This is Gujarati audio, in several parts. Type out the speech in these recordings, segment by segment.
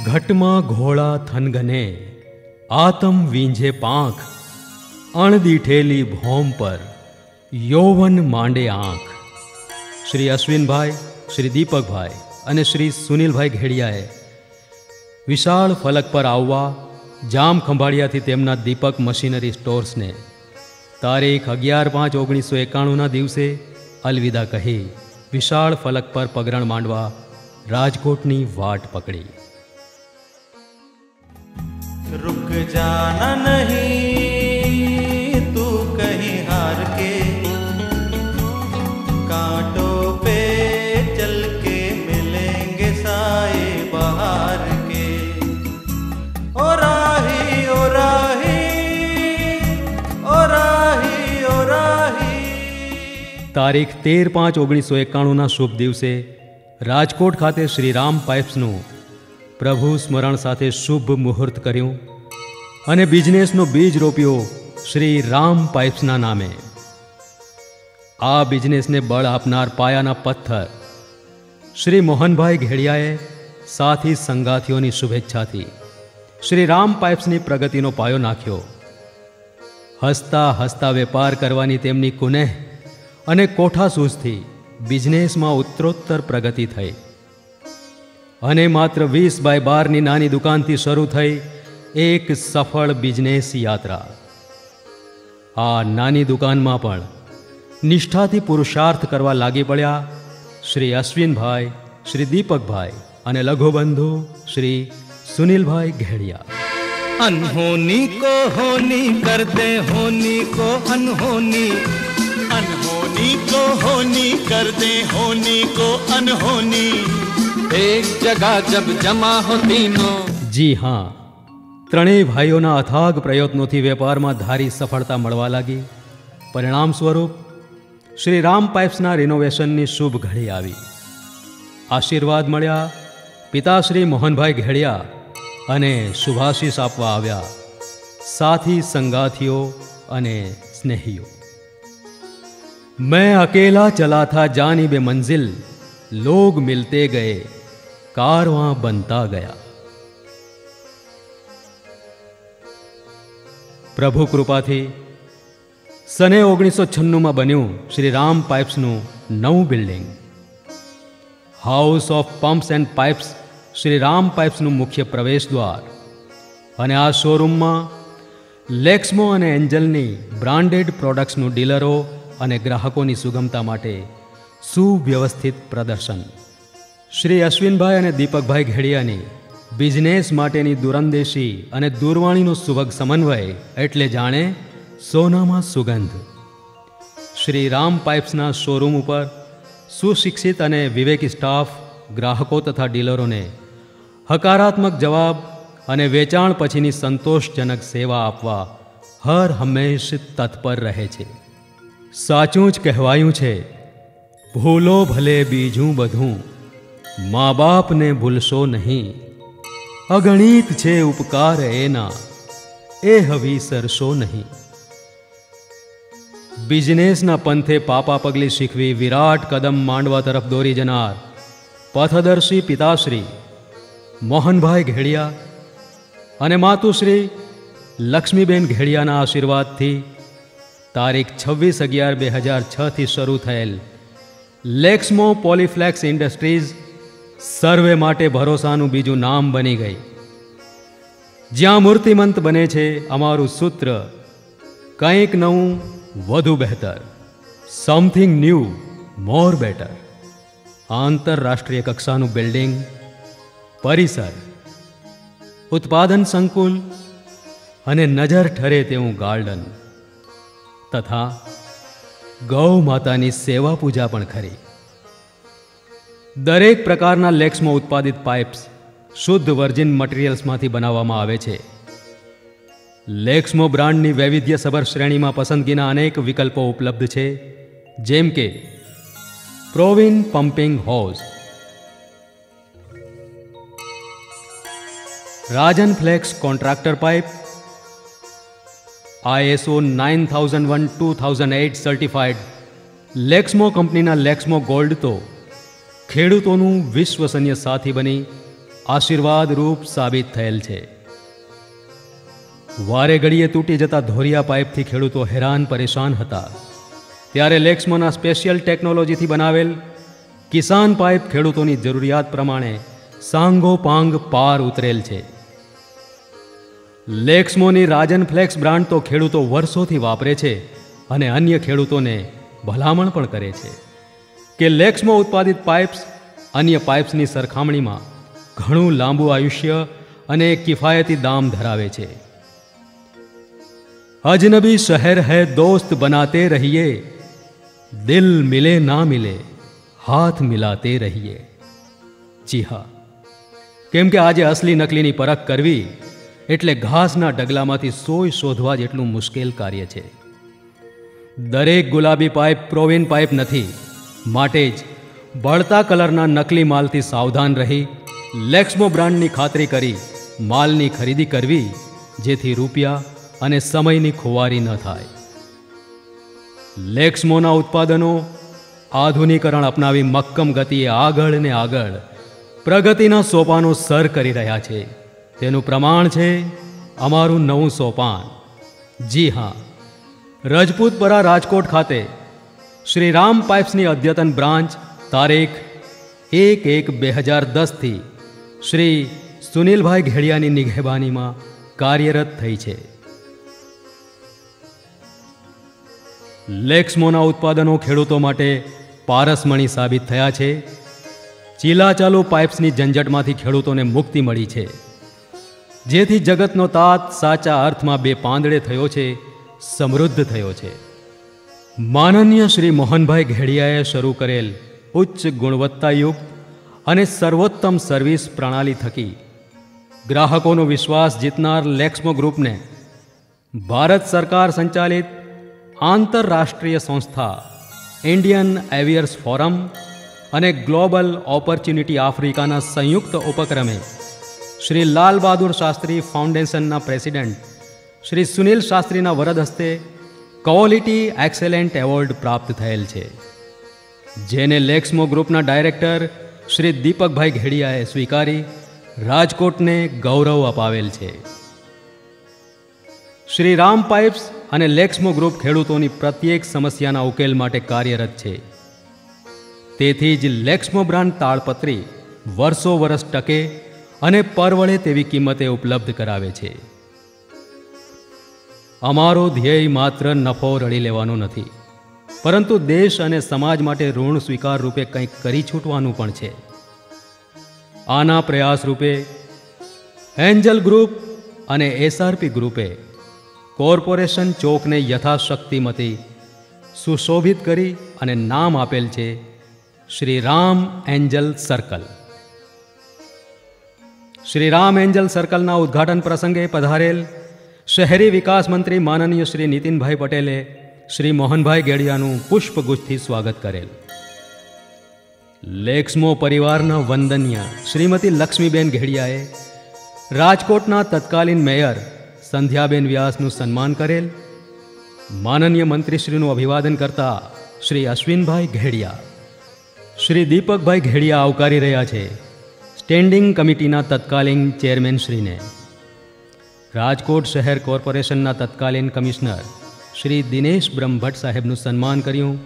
ઘટમાં ઘોળા થનગને, આતમ વીંઝે પાંખ, અણદીઠેલી ભોમ પર યૌવન માંડે આંખ. શ્રી અશ્વિનભાઈ, શ્રી દીપકભાઈ અને શ્રી સુનિલભાઈ ઘેડિયાએ વિશાળ ફલક પર આવવા જામ ખંભાળિયાથી તેમના દીપક મશીનરી સ્ટોર્સને તારીખ 11/5/1991 દિવસે અલવિદા કહી વિશાળ ફલક પર પગરણ માંડવા રાજકોટની વાટ પકડી. रुक जाना नहीं तू कहीं हार के, कांटों पे चल के मिलेंगे साए बहार के. ओ राही ओ राही ओ राही ओ राही. તારીખ 13/5/1991 શુભ દિવસે રાજકોટ ખાતે શ્રી રામ પાઇપ્સનું પ્રભુ સ્મરણ સાથે શુભ મુહૂર્ત કર્યું અને બિઝનેસનો બીજ રોપ્યો શ્રી રામ પાઇપ્સના નામે. આ બિઝનેસને બળ આપનાર પાયાના પથ્થર શ્રી મોહનભાઈ ઘેડિયાએ સાથી સંગાથીઓની શુભેચ્છાથી શ્રી રામ પાઇપ્સની પ્રગતિનો પાયો નાખ્યો. હસતા હસતા વેપાર કરવાની તેમની કુનેહ અને કોઠાસૂઝથી બિઝનેસમાં ઉત્તરોત્તર પ્રગતિ થઈ અને માત્ર 20x12ની નાની દુકાનથી શરૂ થઈ એક સફળ બિઝનેસ યાત્રા. આ નાની દુકાનમાં પણ નિષ્ઠાથી પુરુષાર્થ કરવા લાગી પડ્યા શ્રી અશ્વિનભાઈ, શ્રી દીપકભાઈ અને લઘુબંધુ શ્રી સુનિલભાઈ ઘેડિયા. अनहोनी को होनी कर दे, होनी को अनहोनी, अनहोनी को होनी कर दे, होनी को अनहोनी. एक जगह जब जमा हो तीनों. જી હા, ત્રણેય ભાઈઓના અથાગ પ્રયત્નોથી વેપારમાં ધારી સફળતા મળવા લાગી. પરિણામ સ્વરૂપ શ્રી રામ પાઇપ્સના રિનોવેશનની શુભ ઘડી આવી. આશીર્વાદ મળ્યા પિતાશ્રી મોહનભાઈ ઘેડિયા અને શુભાશીષ આપવા આવ્યા સાથી સંગાથીઓ અને સ્નેહીઓ. મેં અકેલા ચલા થા જાનિબે મંઝિલ, લોગ મિલતે ગયે કારવાં બનતા ગયા. પ્રભુ કૃપાથી સને 1996માં બન્યું શ્રી રામ પાઇપ્સનું નવું building. House of pumps and pipes Shri Ram પાઇપ્સનું મુખ્ય પ્રવેશ દ્વાર. અને આ શોરૂમમાં લેક્સમો અને એન્જલની બ્રાન્ડેડ પ્રોડક્ટ્સનું ડીલરો અને ગ્રાહકોની સુગમતા માટે સુવ્યવસ્થિત પ્રદર્શન. શ્રી અશ્વિનભાઈ અને દીપકભાઈ ઘેડિયાની બિઝનેસ માટેની દૂરંદેશી અને દૂરવાણીનો સુભગ સમન્વય એટલે જાણે સોનામાં સુગંધ. શ્રી રામ પાઇપ્સના શોરૂમ ઉપર સુશિક્ષિત અને વિવેકી સ્ટાફ ગ્રાહકો તથા ડીલરોને હકારાત્મક જવાબ અને વેચાણ પછીની સંતોષજનક સેવા આપવા હર હંમેશ તત્પર રહે છે. સાચું જ કહેવાયું છે, ભૂલો ભલે બીજું બધું, મા બાપને ભૂલશો નહીં. અગણિત છે ઉપકાર એના, એ હવીસરશો નહીં. બિઝનેસના પંથે પાપા પગલી શીખવી વિરાટ કદમ માંડવા તરફ દોરી જનાર પથદર્શી પિતાશ્રી મોહનભાઈ ઘેડિયા અને માતુશ્રી લક્ષ્મીબેન ઘેડિયાના આશીર્વાદથી તારીખ 26/11/2006થી શરૂ થયેલ લેક્સમો પોલીફ્લેક્સ ઇન્ડસ્ટ્રીઝ સર્વે માટે ભરોસાનું બીજું નામ બની ગઈ. જ્યાં મૂર્તિમંત બને છે અમારું સૂત્ર, કંઈક નવું વધુ બહેતર, સમથિંગ ન્યૂ મોર બેટર. આંતરરાષ્ટ્રીય કક્ષાનું બિલ્ડિંગ, પરિસર, ઉત્પાદન સંકુલ અને નજર ઠરે તેવું ગાર્ડન તથા ગૌ માતાની સેવા પૂજા પણ ખરી. દરેક પ્રકારના લેક્સમાં ઉત્પાદિત પાઇપ્સ શુદ્ધ વર્જિન મટીરિયલ્સમાંથી બનાવવામાં આવે છે. લેક્સમો બ્રાન્ડની વૈવિધ્યસભર શ્રેણીમાં પસંદગીના અનેક વિકલ્પો ઉપલબ્ધ છે, જેમ કે પ્રોવિન pumping hose, Rajan flex contractor pipe, ISO 9001:2008 certified Lexmo કંપનીના લેક્સમો ગોલ્ડ તો ખેડૂતોનું વિશ્વસનીય સાથી બની આશીર્વાદ રૂપ સાબિત થયેલ છે. વારે ઘડીએ તૂટી જતા ધોરિયા પાઇપથી ખેડૂતો હેરાન પરેશાન હતા, ત્યારે લેક્સમોના સ્પેશિયલ ટેકનોલોજીથી બનાવેલ કિસાન પાઇપ ખેડૂતોની જરૂરિયાત પ્રમાણે સાંગોપાંગ પાર ઉતરેલ છે. લેક્સમોની રાજન ફ્લેક્સ બ્રાન્ડ તો ખેડૂતો વર્ષોથી વાપરે છે અને અન્ય ખેડૂતોને ભલામણ પણ કરે છે કે લેક્સમો ઉત્પાદિત પાઇપ્સ અન્ય પાઇપ્સની સરખામણીમાં ઘણું લાંબુ આયુષ્ય અને કિફાયતી દામ ધરાવે છે. અજનબી શહેર હૈ દોસ્ત બનાતે રહીએ, દિલ મિલે ના મિલે હાથ મિલાતે રહીએ. જી હા, કેમ કે આજે અસલી નકલીની પરખ કરવી એટલે ઘાસના ડગલામાંથી સોય શોધવા જેટલું મુશ્કેલ કાર્ય છે. દરેક ગુલાબી પાઇપ પ્રોવિન પાઇપ નથી, માટે જ બળતા કલરના નકલી માલથી સાવધાન રહી લેક્સમો બ્રાન્ડની ખાતરી કરી માલની ખરીદી કરવી, જેથી રૂપિયા અને સમયની ખુવારી ન થાય. લેક્સમોના ઉત્પાદનો આધુનિકરણ અપનાવી મક્કમ ગતિએ આગળ ને આગળ પ્રગતિના સોપાનો સર કરી રહ્યા છે. તેનું પ્રમાણ છે અમારું નવું સોપાન. જી હા, રજપૂતપરા રાજકોટ ખાતે શ્રી રામ પાઇપ્સની અદ્યતન બ્રાન્ચ તારીખ 1/1/2010થી શ્રી સુનિલભાઈ ઘેડિયાની નિગહેબાનીમાં કાર્યરત થઈ છે. લેક્સમોના ઉત્પાદનો ખેડૂતો માટે પારસમણી સાબિત થયા છે. ચીલાચાલુ પાઇપ્સની ઝંઝટમાંથી ખેડૂતોને મુક્તિ મળી છે, જેથી જગતનો તાત સાચા અર્થમાં બે પાંદડે થયો છે, સમૃદ્ધ થયો છે. માનનીય શ્રી મોહનભાઈ ઘેડિયાએ શરૂ કરેલ ઉચ્ચ ગુણવત્તાયુક્ત અને સર્વોત્તમ સર્વિસ પ્રણાલી થકી ગ્રાહકોનો વિશ્વાસ જીતનાર લેક્સમો ગ્રુપને ભારત સરકાર સંચાલિત આંતરરાષ્ટ્રીય સંસ્થા ઇન્ડિયન એવિયર્સ ફોરમ અને ગ્લોબલ ઓપોર્ચ્યુનિટી આફ્રિકાના સંયુક્ત ઉપક્રમે શ્રી લાલ બહાદુર શાસ્ત્રી ફાઉન્ડેશનના પ્રેસિડેન્ટ શ્રી સુનિલ શાસ્ત્રીના વરદ હસ્તે ક્વોલિટી એક્સેલન્ટ એવોર્ડ પ્રાપ્ત થયેલ છે, જેને લેક્સમો ગ્રુપના ડાયરેક્ટર શ્રી દીપકભાઈ ઘેડિયાએ સ્વીકારી રાજકોટને ગૌરવ અપાવેલ છે. શ્રી રામ પાઇપ્સ અને લેક્સમો ગ્રુપ ખેડૂતોની પ્રત્યેક સમસ્યાના ઉકેલ માટે કાર્યરત છે. તેથી જ લેક્સમો બ્રાન્ડ તાળપત્રી વર્ષો વર્ષ ટકે અને પરવડે તેવી કિંમતે ઉપલબ્ધ કરાવે છે. અમારો ધ્યેય માત્ર નફો રળી લેવાનો નથી, પરંતુ દેશ અને સમાજ માટે ઋણ સ્વીકાર રૂપે કંઈક કરી છૂટવાનું પણ છે. આના પ્રયાસ રૂપે એન્જલ ગ્રુપ અને એસઆરપી ગ્રુપે કોર્પોરેશન ચોકને યથાશક્તિમતી સુશોભિત કરી અને નામ આપેલ છે Shri Ram angel circle. Shri Ram angel સર્કલના ઉદ્ઘાટન પ્રસંગે પધારેલ શહેરી વિકાસ મંત્રી માનનીય શ્રી નીતિનભાઈ પટેલે શ્રી મોહનભાઈ ઘેડિયાનું પુષ્પગુચ્છથી સ્વાગત કરેલ. લેક્સમો પરિવારના વંદનીય શ્રીમતી લક્ષ્મીબેન ઘેડિયાએ રાજકોટના તત્કાલીન મેયર સંધ્યાબેન વ્યાસનું સન્માન કરેલ. માનનીય મંત્રીશ્રીનું અભિવાદન કરતા શ્રી અશ્વિનભાઈ ઘેડિયા, શ્રી દીપકભાઈ ઘેડિયા આવકારી રહ્યા છે સ્ટેન્ડિંગ કમિટીના તત્કાલીન ચેરમેનશ્રીને. રાજકોટ શહેર કોર્પોરેશનના તત્કાલીન કમિશનર શ્રી દિનેશ બ્રહ્મભટ્ટ સાહેબનું સન્માન કર્યું.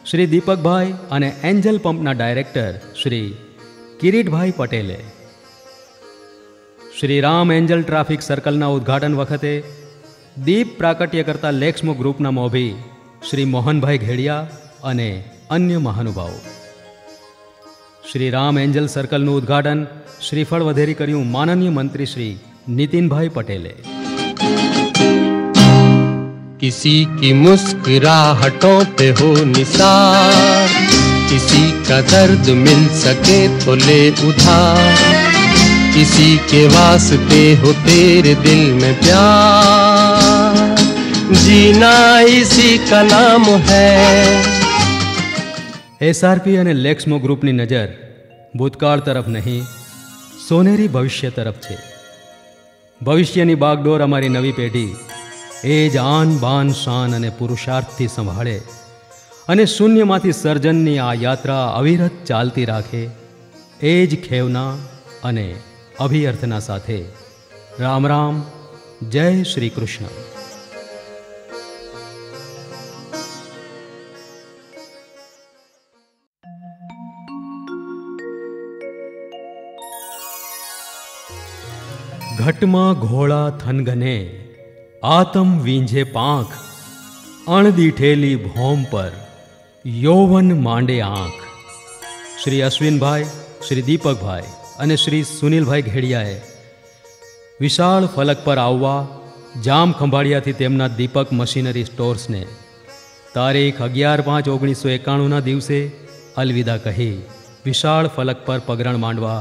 શ્રી દીપકભાઈ અને એન્જલ પંપના ડાયરેક્ટર શ્રી કિરીટભાઈ પટેલે શ્રી રામ એન્જલ ટ્રાફિક સર્કલના ઉદ્ઘાટન વખતે દીપ પ્રાકટ્ય કરતા લેક્સમો ગ્રુપના મોભી શ્રી મોહનભાઈ ઘેડિયા અને અન્ય મહાનુભાવો. શ્રી રામ એન્જલ સર્કલનું ઉદ્ઘાટન શ્રીફળ વધેરી કર્યું માનનીય મંત્રી શ્રી नितिनभाई पटेले. किसी की मुस्कुराहटों पे हो निसार, किसी का दर्द मिल सके तो ले उधार, किसी के वास्ते हो तेरे दिल में प्यार, जीना इसी का नाम है. एसआरपी અને લેક્સમો ગ્રુપની નજર ભૂતકાળ તરફ નહીં, સોનેરી ભવિષ્ય તરફ છે. ભવિષ્યની બાગડોર અમારી નવી પેઢી એ જ આન બાન શાન અને પુરુષાર્થથી સંભાળે અને શૂન્યમાંથી સર્જનની આ યાત્રા અવિરત ચાલતી રાખે, એ જ ખેવના અને અભિઅર્થના સાથે રામ રામ, જય શ્રી કૃષ્ણ. ઘટમાં ઘોળા થનગને, આતમ વીંઝે પાંખ, અણદીઠેલી ભોમ પર યૌવન માંડે આંખ. શ્રી અશ્વિનભાઈ, શ્રી દીપકભાઈ અને શ્રી સુનિલભાઈ ઘેડિયાએ વિશાળ ફલક પર આવવા જામ ખંભાળિયાથી તેમના દીપક મશીનરી સ્ટોર્સને તારીખ 11/5/1991ના દિવસે અલવિદા કહી વિશાળ ફલક પર પગરણ માંડવા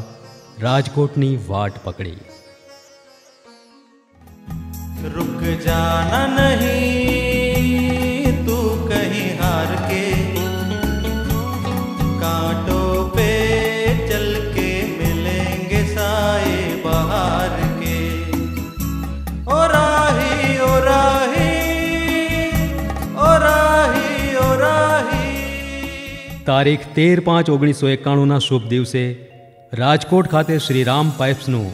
રાજકોટની વાટ પકડી. रुक जाना नहीं तू कहीं हार के, कांटों पे चल के मिलेंगे साए बहार के. ओ राही ओ राही ओ राही ओ राही. તારીખ 13/5/1991ના શુભ દિવસે રાજકોટ ખાતે શ્રી રામ પાઇપ્સનું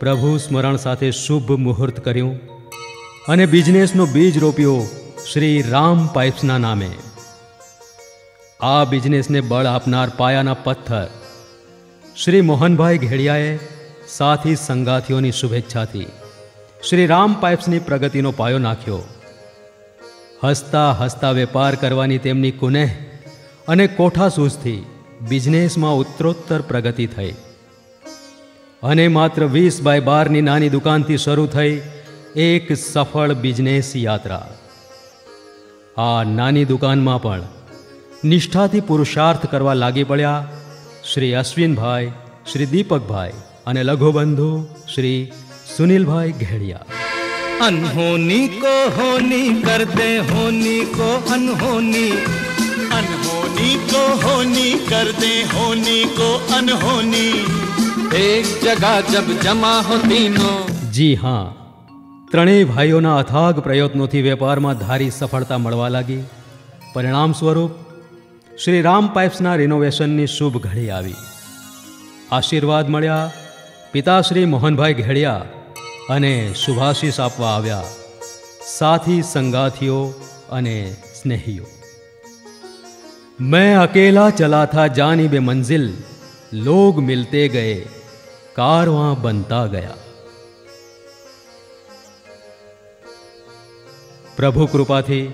પ્રભુ સ્મરણ સાથે શુભ મુહૂર્ત કર્યું અને બિઝનેસનો બીજ રોપ્યો શ્રી રામ પાઇપ્સના નામે. આ બિઝનેસને બળ આપનાર પાયાના પથ્થર શ્રી મોહનભાઈ ઘેડિયાએ સાથી સંગાથીઓની શુભેચ્છાથી શ્રી રામ પાઇપ્સની પ્રગતિનો પાયો નાખ્યો. હસતા હસતા વેપાર કરવાની તેમની કુનેહ અને કોઠાસૂઝથી બિઝનેસમાં ઉત્તરોત્તર પ્રગતિ થઈ અને માત્ર 20x12ની નાની દુકાનથી શરૂ થઈ એક સફળ બિઝનેસ યાત્રા. આ નાની દુકાનમાં પણ નિષ્ઠાથી પુરુષાર્થ કરવા લાગી પડ્યા શ્રી અશ્વિનભાઈ, શ્રી દીપકભાઈ અને લઘુબંધુ શ્રી સુનિલભાઈ ઘેડિયા. अनहोनी को होनी कर दे, होनी को अनहोनी, अनहोनी को होनी कर दे, होनी को अनहोनी. एक जगह जब जमा हो तीनों. જી હા, ત્રણેય ભાઈઓના અથાગ પ્રયત્નોથી વેપારમાં ધારી સફળતા મળવા લાગી. પરિણામ સ્વરૂપ શ્રી રામ પાઇપ્સના રિનોવેશનની શુભ ઘડી આવી. આશીર્વાદ મળ્યા પિતાશ્રી મોહનભાઈ ઘેડિયા અને શુભાશીષ આપવા આવ્યા સાથી સંગાથીઓ અને સ્નેહીઓ. મેં અકેલા ચલા થા જાની બે મંઝિલ, લોગ મિલતે ગયે કારવાં બનતા ગયા. પ્રભુ કૃપાથી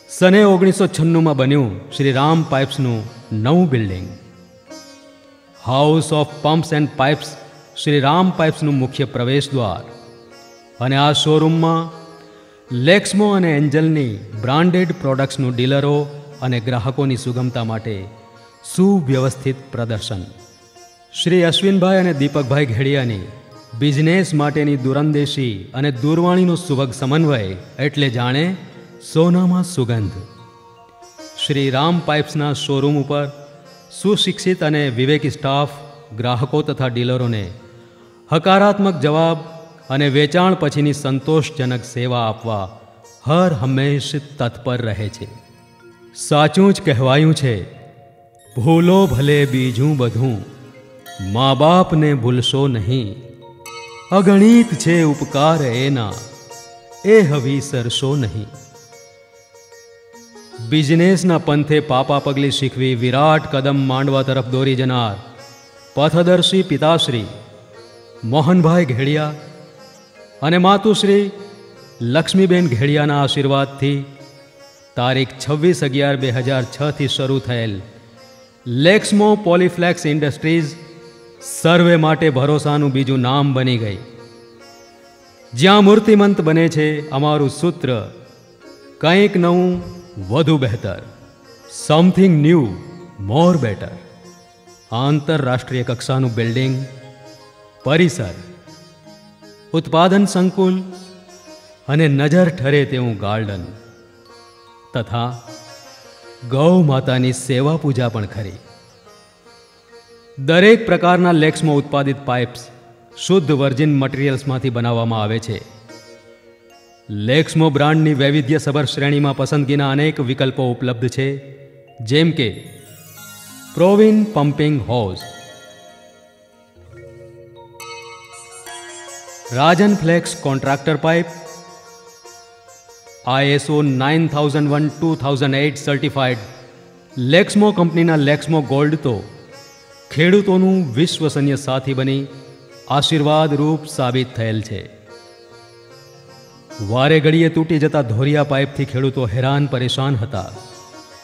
સને 1996માં બન્યું શ્રી રામ પાઇપ્સનું નવું building. House of pumps and pipes Shri Ram પાઇપ્સનું મુખ્ય પ્રવેશ દ્વાર અને આ શોરૂમમાં લેક્સમો અને એન્જલની બ્રાન્ડેડ પ્રોડક્ટ્સનું ડીલરો અને ગ્રાહકોની સુગમતા માટે સુવ્યવસ્થિત પ્રદર્શન. શ્રી અશ્વિનભાઈ અને દીપકભાઈ ઘેડિયાની બિઝનેસ માટેની દૂરંદેશી અને દૂરવાણીનો સુભગ સમન્વય એટલે જાણે સોનામાં સુગંધ. શ્રી રામ પાઇપ્સના શોરૂમ ઉપર સુશિક્ષિત અને વિવેકી સ્ટાફ ગ્રાહકો તથા ડીલરોને હકારાત્મક જવાબ અને વેચાણ પછીની સંતોષજનક સેવા આપવા હર હંમેશ તત્પર રહે છે. સાચું જ કહેવાયું છે, ભૂલો ભલે બીજું બધું, મા બાપને ભૂલશો નહીં. અગણિત છે ઉપકાર એના, એ હવીસરશો નહીં. બિઝનેસના પંથે પાપા પગલી શીખવી વિરાટ કદમ માંડવા તરફ દોરી જનાર પથદર્શી પિતાશ્રી મોહનભાઈ ઘેડિયા અને માતુશ્રી લક્ષ્મીબેન ઘેડિયાના આશીર્વાદથી તારીખ 26/11/2006થી શરૂ થયેલ લેક્સમો પોલીફ્લેક્સ ઇન્ડસ્ટ્રીઝ સર્વે માટે ભરોસાનું બીજું નામ બની ગઈ. જ્યાં મૂર્તિમંત બને છે અમારું સૂત્ર, કંઈક નવું વધુ બહેતર, સમથિંગ ન્યૂ મોર બેટર. આંતરરાષ્ટ્રીય કક્ષાનું બિલ્ડિંગ, પરિસર, ઉત્પાદન સંકુલ અને નજર ઠરે તેવું ગાર્ડન તથા ગૌ માતાની સેવા પૂજા પણ ખરી. દરેક પ્રકારના લેક્સમો ઉત્પાદિત પાઇપ્સ શુદ્ધ વર્જિન મટીરિયલ્સમાંથી બનાવવામાં આવે છે. લેક્સમો બ્રાન્ડની વૈવિધ્યસભર શ્રેણીમાં પસંદગીના અનેક વિકલ્પો ઉપલબ્ધ છે, જેમ કે પ્રોવિન pumping hose, Rajan flex contractor pipe, ISO 9001:2008 certified Lexmo કંપનીના લેક્સમો ગોલ્ડ તો ખેડૂતોનું વિશ્વસનીય સાથી બની આશીર્વાદરૂપ સાબિત થયેલ છે. વારે ઘડીએ તૂટી જતા ધોરિયા પાઇપથી ખેડૂતો હેરાન પરેશાન હતા,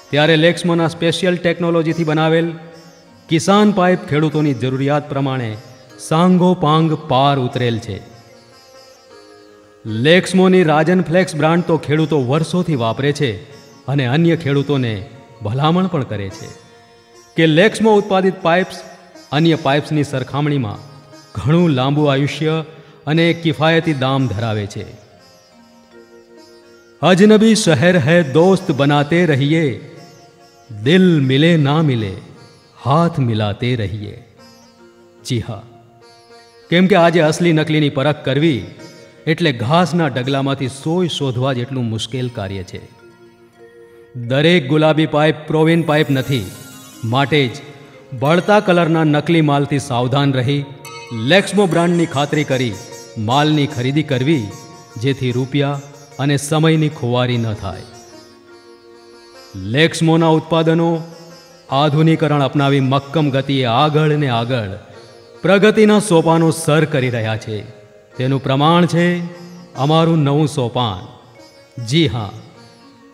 ત્યારે લેક્સમોના સ્પેશિયલ ટેકનોલોજીથી બનાવેલ કિસાન પાઇપ ખેડૂતોની જરૂરિયાત પ્રમાણે સાંગોપાંગ પાર ઉતરેલ છે. લેક્સમોની રાજન ફ્લેક્સ બ્રાન્ડ તો ખેડૂતો વર્ષોથી વાપરે છે અને અન્ય ખેડૂતોને ભલામણ પણ કરે છે કે લેક્સમો ઉત્પાદિત પાઇપ્સ અન્ય પાઇપ્સની સરખામણીમાં ઘણું લાંબુ આયુષ્ય અને કિફાયતી દામ ધરાવે છે. અજનબી શહેર હૈ દોસ્ત બનાતે રહીએ, દિલ મિલે ના મિલે હાથ મિલાતે રહીએ. જી હા, કેમ કે આજે અસલી નકલીની પરખ કરવી એટલે ઘાસના ડગલામાંથી સોય શોધવા જેટલું મુશ્કેલ કાર્ય છે. દરેક ગુલાબી પાઇપ પ્રોવિન પાઇપ નથી, માટે જ બળતા કલરના નકલી માલથી સાવધાન રહી લેક્સમો બ્રાન્ડની ખાતરી કરી માલની ખરીદી કરવી, જેથી રૂપિયા અને સમયની ખુવારી ન થાય. લેક્સમોના ઉત્પાદનો આધુનિકરણ અપનાવી મક્કમ ગતિએ આગળ ને આગળ પ્રગતિના સોપાનો સર કરી રહ્યા છે. તેનું પ્રમાણ છે અમારું નવું સોપાન. જી હા,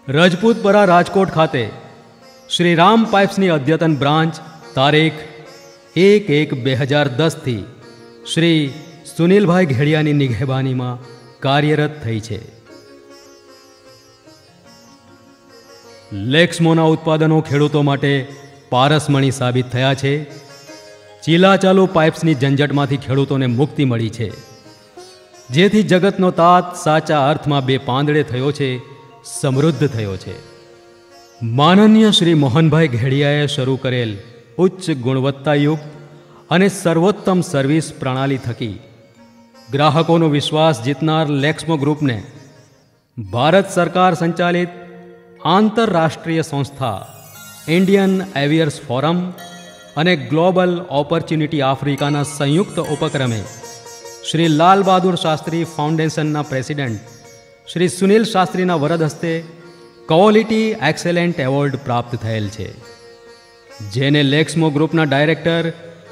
રજપૂતપરા રાજકોટ ખાતે શ્રી રામ પાઇપ્સની અદ્યતન બ્રાન્ચ તારીખ 1/1/2010થી શ્રી સુનિલભાઈ ઘેડિયાની નિગહેબાનીમાં કાર્યરત થઈ છે. લેક્સમોના ઉત્પાદનો ખેડૂતો માટે પારસમણી સાબિત થયા છે. ચીલાચાલુ પાઇપ્સની ઝંઝટમાંથી ખેડૂતોને મુક્તિ મળી છે, જેથી જગતનો તાત સાચા અર્થમાં બે પાંદડે થયો છે, સમૃદ્ધ થયો છે. માનનીય શ્રી મોહનભાઈ ઘેડિયાએ શરૂ કરેલ ઉચ્ચ ગુણવત્તાયુક્ત અને સર્વોત્તમ સર્વિસ પ્રણાલી થકી ગ્રાહકોનો વિશ્વાસ જીતનાર લેક્સમો ગ્રુપને ભારત સરકાર સંચાલિત આંતરરાષ્ટ્રીય સંસ્થા ઇન્ડિયન એવિયર્સ ફોરમ અને ગ્લોબલ ઓપોર્ચ્યુનિટી આફ્રિકાના સંયુક્ત ઉપક્રમે શ્રી લાલ બહાદુર શાસ્ત્રી ફાઉન્ડેશનના પ્રેસિડેન્ટ શ્રી સુનિલ શાસ્ત્રીના વરદ હસ્તે ક્વોલિટી એક્સેલન્ટ એવોર્ડ પ્રાપ્ત થયેલ છે, જેને લેક્સમો ગ્રુપના ડાયરેક્ટર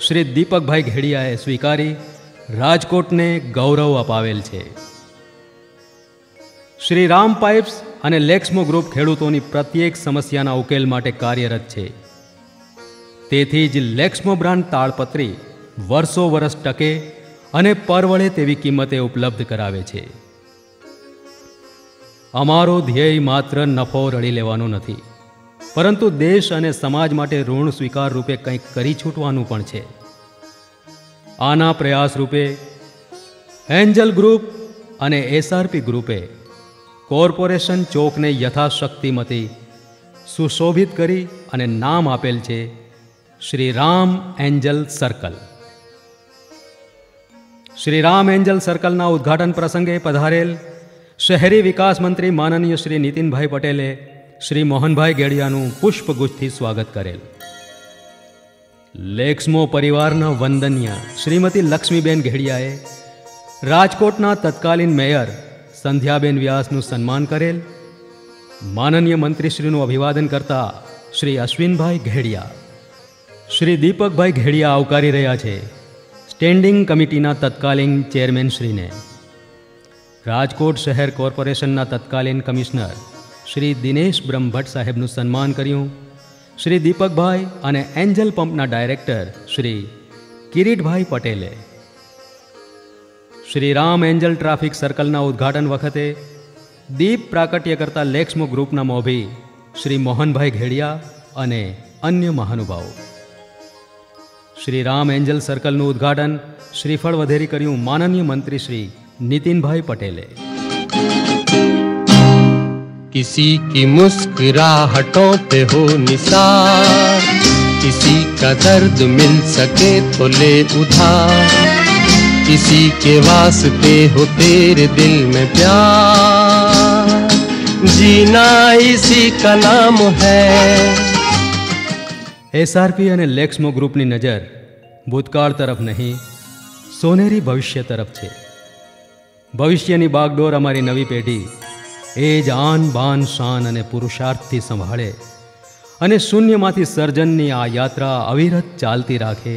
શ્રી દીપકભાઈ ઘેડિયાએ સ્વીકારી રાજકોટને ગૌરવ અપાવેલ છે. શ્રી રામ પાઇપ્સ અને લેક્સમો ગ્રુપ ખેડૂતોની પ્રત્યેક સમસ્યાના ઉકેલ માટે કાર્યરત છે. તેથી જ લેક્સમો બ્રાન્ડ તાળપત્રી વર્ષો વર્ષ ટકે અને પરવડે તેવી કિંમતે ઉપલબ્ધ કરાવે છે. અમારો ધ્યેય માત્ર નફો રળી લેવાનો નથી, પરંતુ દેશ અને સમાજ માટે ઋણ સ્વીકાર રૂપે કંઈક કરી છૂટવાનું પણ છે. આના પ્રયાસ રૂપે એન્જલ ગ્રુપ અને એસઆરપી ગ્રુપે કોર્પોરેશન ચોકને યથાશક્તિમતી સુશોભિત કરી અને નામ આપેલ છે Shri Ram angel circle. Shri Ram angel સર્કલના ઉદ્ઘાટન પ્રસંગે પધારેલ શહેરી વિકાસ મંત્રી માનનીય શ્રી નીતિનભાઈ પટેલે શ્રી મોહનભાઈ ઘેડિયાનું પુષ્પગુચ્છથી સ્વાગત કરેલ. લેક્સમો પરિવારના વંદનીય શ્રીમતી લક્ષ્મીબેન ઘેડિયાએ રાજકોટના તત્કાલીન મેયર સંધ્યાબેન વ્યાસનું સન્માન કરેલ. માનનીય મંત્રીશ્રીનું અભિવાદન કરતા શ્રી અશ્વિનભાઈ ઘેડિયા શ્રી દીપકભાઈ ઘેડિયા આવકારી રહ્યા છે સ્ટેન્ડિંગ કમિટીના તત્કાલીન ચેરમેનશ્રીને. રાજકોટ શહેર કોર્પોરેશનના તત્કાલીન કમિશનર શ્રી દિનેશ બ્રહ્મભટ્ટ સાહેબનું સન્માન કર્યું. શ્રી દીપકભાઈ અને એન્જલ પંપના ડાયરેક્ટર શ્રી કિરીટભાઈ પટેલે શ્રી રામ એન્જલ ટ્રાફિક સર્કલના ઉદ્ઘાટન વખતે દીપ પ્રાકટ્ય કરતા લેક્સમો ગ્રુપના મોભી શ્રી મોહનભાઈ ઘેડિયા અને અન્ય મહાનુભાવો. શ્રી રામ એન્જલ સર્કલનું ઉદ્ઘાટન શ્રીફળ વધેરી કર્યું માનનીય મંત્રી શ્રી नितिन पटेले. किसी की मुस्कुराहटों पे हो निसार, किसी का दर्द मिल सके तो ले उधार, किसी के वास्ते हो तेरे दिल में प्यार, जीना इसी का नाम है. एसआरपी અને લેક્સમો ગ્રુપની નજર ભૂતકાળ તરફ નહીં, સોનેરી ભવિષ્ય તરફ છે. ભવિષ્યની બાગડોર અમારી નવી પેઢી એ જ આન બાન શાન અને પુરુષાર્થથી સંભાળે અને શૂન્યમાંથી સર્જનની આ યાત્રા અવિરત ચાલતી રાખે,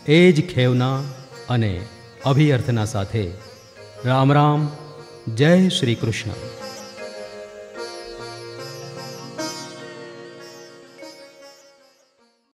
એ જ ખેવના અને અભિઅર્થના સાથે રામ રામ, જય શ્રી કૃષ્ણ.